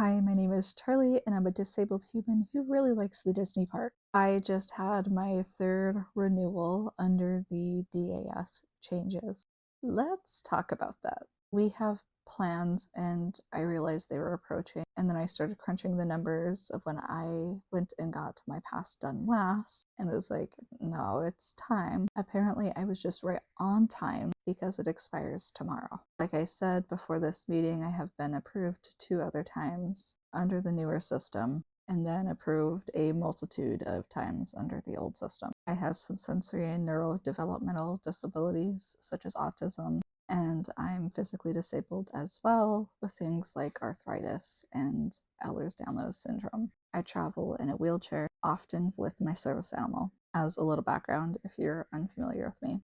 Hi, my name is Charlie, and I'm a disabled human who really likes the Disney park. I just had my third renewal under the DAS changes. Let's talk about that. We have plans, and I realized they were approaching, and then I started crunching the numbers of when I went and got my pass done last, and it was like, no, it's time. Apparently, I was just right on time because it expires tomorrow. Like I said before this meeting, I have been approved 2 other times under the newer system, and then approved a multitude of times under the old system. I have some sensory and neurodevelopmental disabilities, such as autism, and I'm physically disabled as well with things like arthritis and Ehlers-Danlos syndrome. I travel in a wheelchair, often with my service animal, as a little background if you're unfamiliar with me.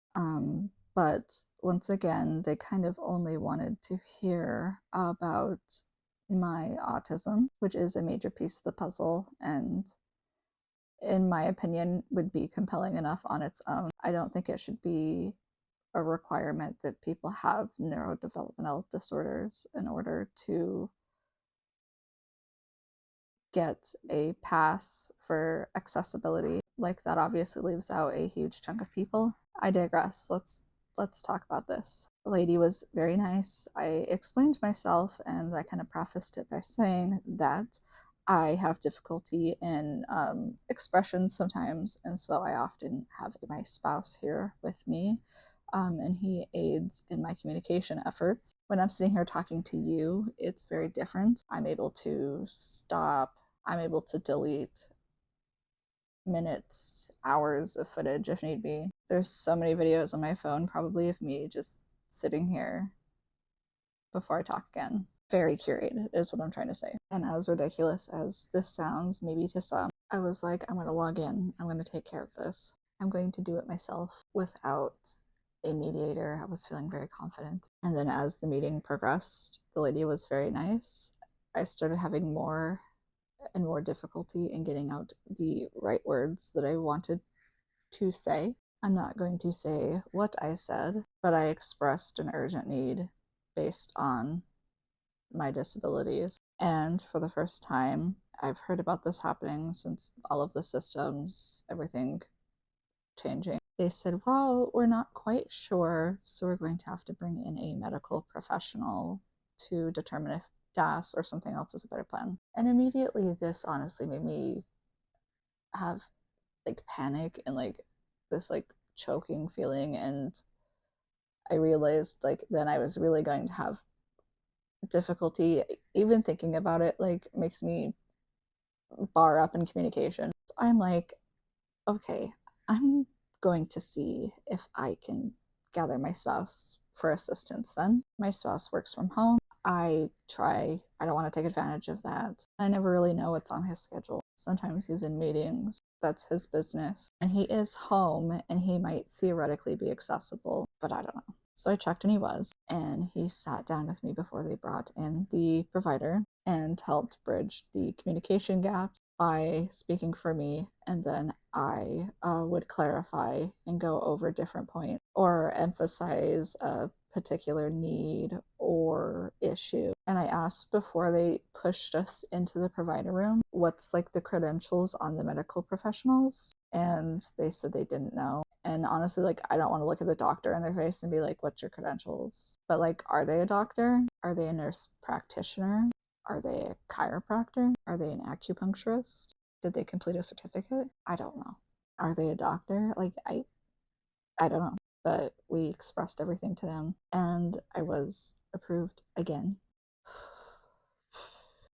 But once again, they kind of only wanted to hear about my autism, which is a major piece of the puzzle, and in my opinion, would be compelling enough on its own. I don't think it should be a requirement that people have neurodevelopmental disorders in order to get a pass for accessibility. Like, that obviously leaves out a huge chunk of people. I digress. Let's talk about this. The lady was very nice. I explained myself, and I kind of prefaced it by saying that I have difficulty in expression sometimes, and so I often have my spouse here with me, and he aids in my communication efforts. When I'm sitting here talking to you, it's very different. I'm able to stop, I'm able to delete minutes, hours of footage if need be. There's so many videos on my phone, probably, of me just sitting here before I talk again. Very curated, is what I'm trying to say. And as ridiculous as this sounds, maybe to some, I was like, I'm going to log in. I'm going to take care of this. I'm going to do it myself without a mediator. I was feeling very confident. And then as the meeting progressed, the lady was very nice. I started having more and more difficulty in getting out the right words that I wanted to say. I'm not going to say what I said, but I expressed an urgent need based on my disabilities. And for the first time, I've heard about this happening since all of the systems, everything changing. They said, well, we're not quite sure, so we're going to have to bring in a medical professional to determine if DAS or something else is a better plan. And immediately this honestly made me have like panic and like this like choking feeling, and I realized like then I was really going to have difficulty even thinking about it, like makes me bar up in communication. So I'm like, okay, I'm going to see if I can gather my spouse for assistance then. My spouse works from home. I don't want to take advantage of that. I never really know what's on his schedule. Sometimes he's in meetings. That's his business. And he is home and he might theoretically be accessible, but I don't know. So I checked and he was. And he sat down with me before they brought in the provider and helped bridge the communication gaps by speaking for me, and then I would clarify and go over different points or emphasize a particular need or issue. And I asked before they pushed us into the provider room, what's like the credentials on the medical professionals? And they said they didn't know. And honestly, like, I don't want to look at the doctor in their face and be like, what's your credentials? But like, are they a doctor? Are they a nurse practitioner? Are they a chiropractor? Are they an acupuncturist? Did they complete a certificate? I don't know. Are they a doctor? Like, I don't know. But we expressed everything to them, and I was approved again.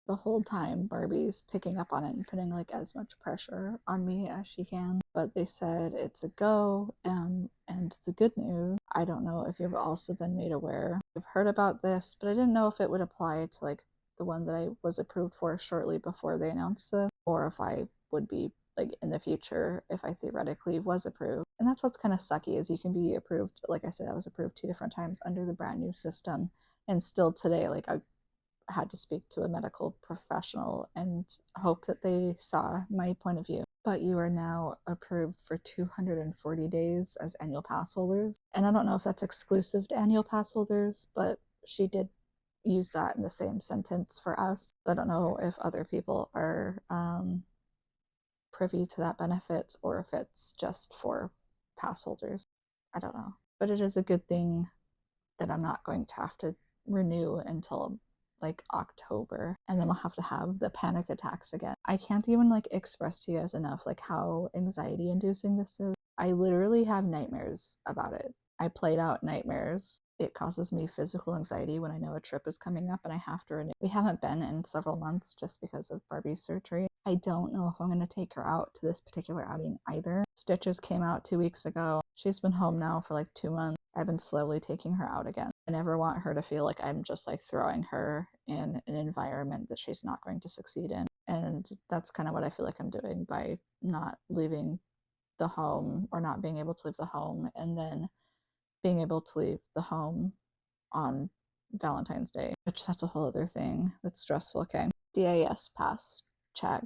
The whole time Barbie's picking up on it and putting like as much pressure on me as she can. But they said it's a go. And the good news, I don't know if you've also been made aware. I've heard about this, but I didn't know if it would apply to like the one that I was approved for shortly before they announced this, or if I would be like in the future if I theoretically was approved. And that's what's kind of sucky, is you can be approved. Like I said, I was approved 2 different times under the brand new system, and still today, like, I had to speak to a medical professional and hope that they saw my point of view. But you are now approved for 240 days as annual pass holders. And I don't know if that's exclusive to annual pass holders, but she did use that in the same sentence for us. I don't know if other people are privy to that benefit or if it's just for pass holders. I don't know. But it is a good thing that I'm not going to have to renew until like October, and then I'll have to have the panic attacks again. I can't even like express to you guys enough like how anxiety inducing this is. I literally have nightmares about it. I played out nightmares. It causes me physical anxiety when I know a trip is coming up and I have to renew. We haven't been in several months just because of Barbie's surgery. I don't know if I'm going to take her out to this particular outing either. Stitches came out 2 weeks ago. She's been home now for like 2 months. I've been slowly taking her out again. I never want her to feel like I'm just like throwing her in an environment that she's not going to succeed in. And that's kind of what I feel like I'm doing by not leaving the home or not being able to leave the home and then being able to leave the home on Valentine's Day, which that's a whole other thing that's stressful. Okay. DAS pass, check.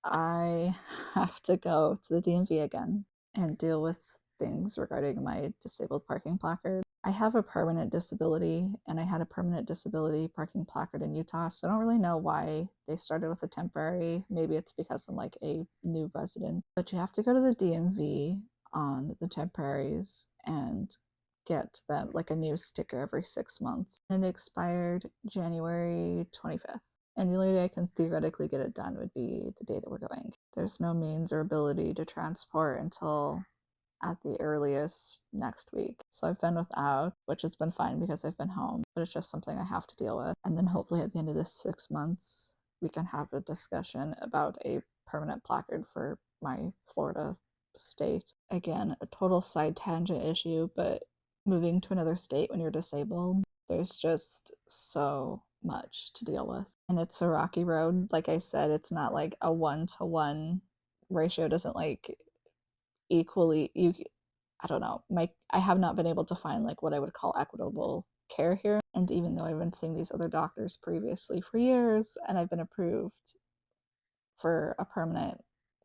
I have to go to the DMV again and deal with things regarding my disabled parking placard. I have a permanent disability, and I had a permanent disability parking placard in Utah, so I don't really know why they started with a temporary. Maybe it's because I'm like a new resident. But you have to go to the DMV on the temporaries and get them like a new sticker every 6 months. And it expired January 25th. And the only day I can theoretically get it done would be the day that we're going. There's no means or ability to transport until at the earliest next week. So I've been without, which has been fine because I've been home, but it's just something I have to deal with. And then hopefully at the end of this 6 months, we can have a discussion about a permanent placard for my Florida state. Again, a total side tangent issue, but moving to another state when you're disabled, there's just so much to deal with. And it's a rocky road. Like I said, it's not like a 1-to-1 ratio, doesn't like equally you I don't know. I have not been able to find like what I would call equitable care here. And even though I've been seeing these other doctors previously for years and I've been approved for a permanent,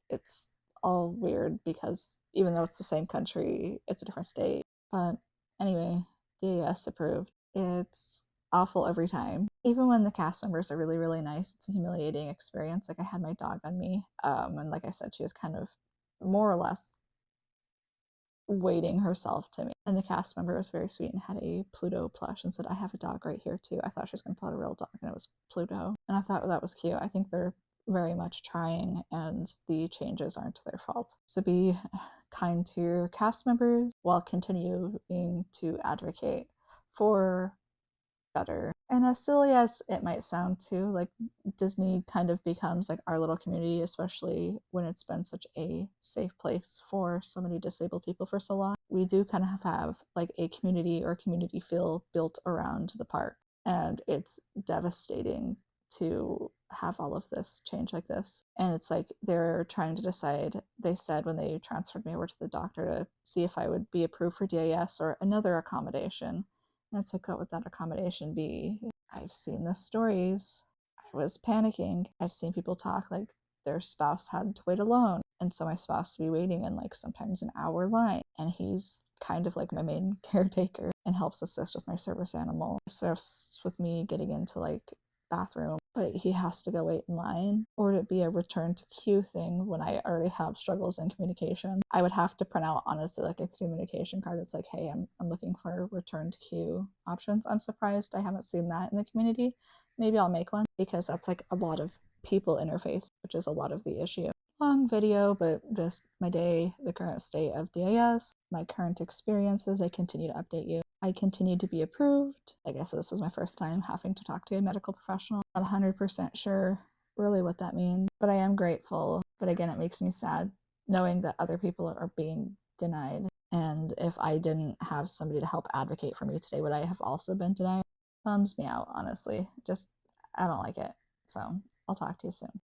it's all weird because even though it's the same country, it's a different state. But anyway, DAS approved. It's awful every time. Even when the cast members are really, really nice, it's a humiliating experience. Like I had my dog on me, and like I said, she was kind of more or less waiting herself to me. And the cast member was very sweet and had a Pluto plush and said, I have a dog right here too. I thought she was going to pull out a real dog and it was Pluto. And I thought that was cute. I think they're very much trying and the changes aren't their fault. So be kind to your cast members while continuing to advocate for better. And as silly as it might sound too, like Disney kind of becomes like our little community, especially when it's been such a safe place for so many disabled people for so long. We do kind of have like a community or community feel built around the park. And it's devastating to have all of this change like this. And it's like they're trying to decide. They said when they transferred me over to the doctor to see if I would be approved for DAS or another accommodation. And it's like, what would that accommodation be? I've seen the stories. I was panicking. I've seen people talk like their spouse had to wait alone. And so my spouse would be waiting in like sometimes an hour line. And he's kind of like my main caretaker and helps assist with my service animal. Assists with me getting into like bathroom, but he has to go wait in line, or would it be a return to queue thing when I already have struggles in communication? I would have to print out honestly like a communication card that's like, hey, I'm looking for return to queue options. I'm surprised I haven't seen that in the community. Maybe I'll make one because that's like a lot of people interface, which is a lot of the issue. Long video, but just my day, the current state of DAS, my current experiences. I continue to update you. I continue to be approved. I guess this is my first time having to talk to a medical professional. Not 100% sure really what that means, but I am grateful. But again, it makes me sad knowing that other people are being denied. And if I didn't have somebody to help advocate for me today, would I have also been denied? Bums me out, honestly. Just, I don't like it. So I'll talk to you soon.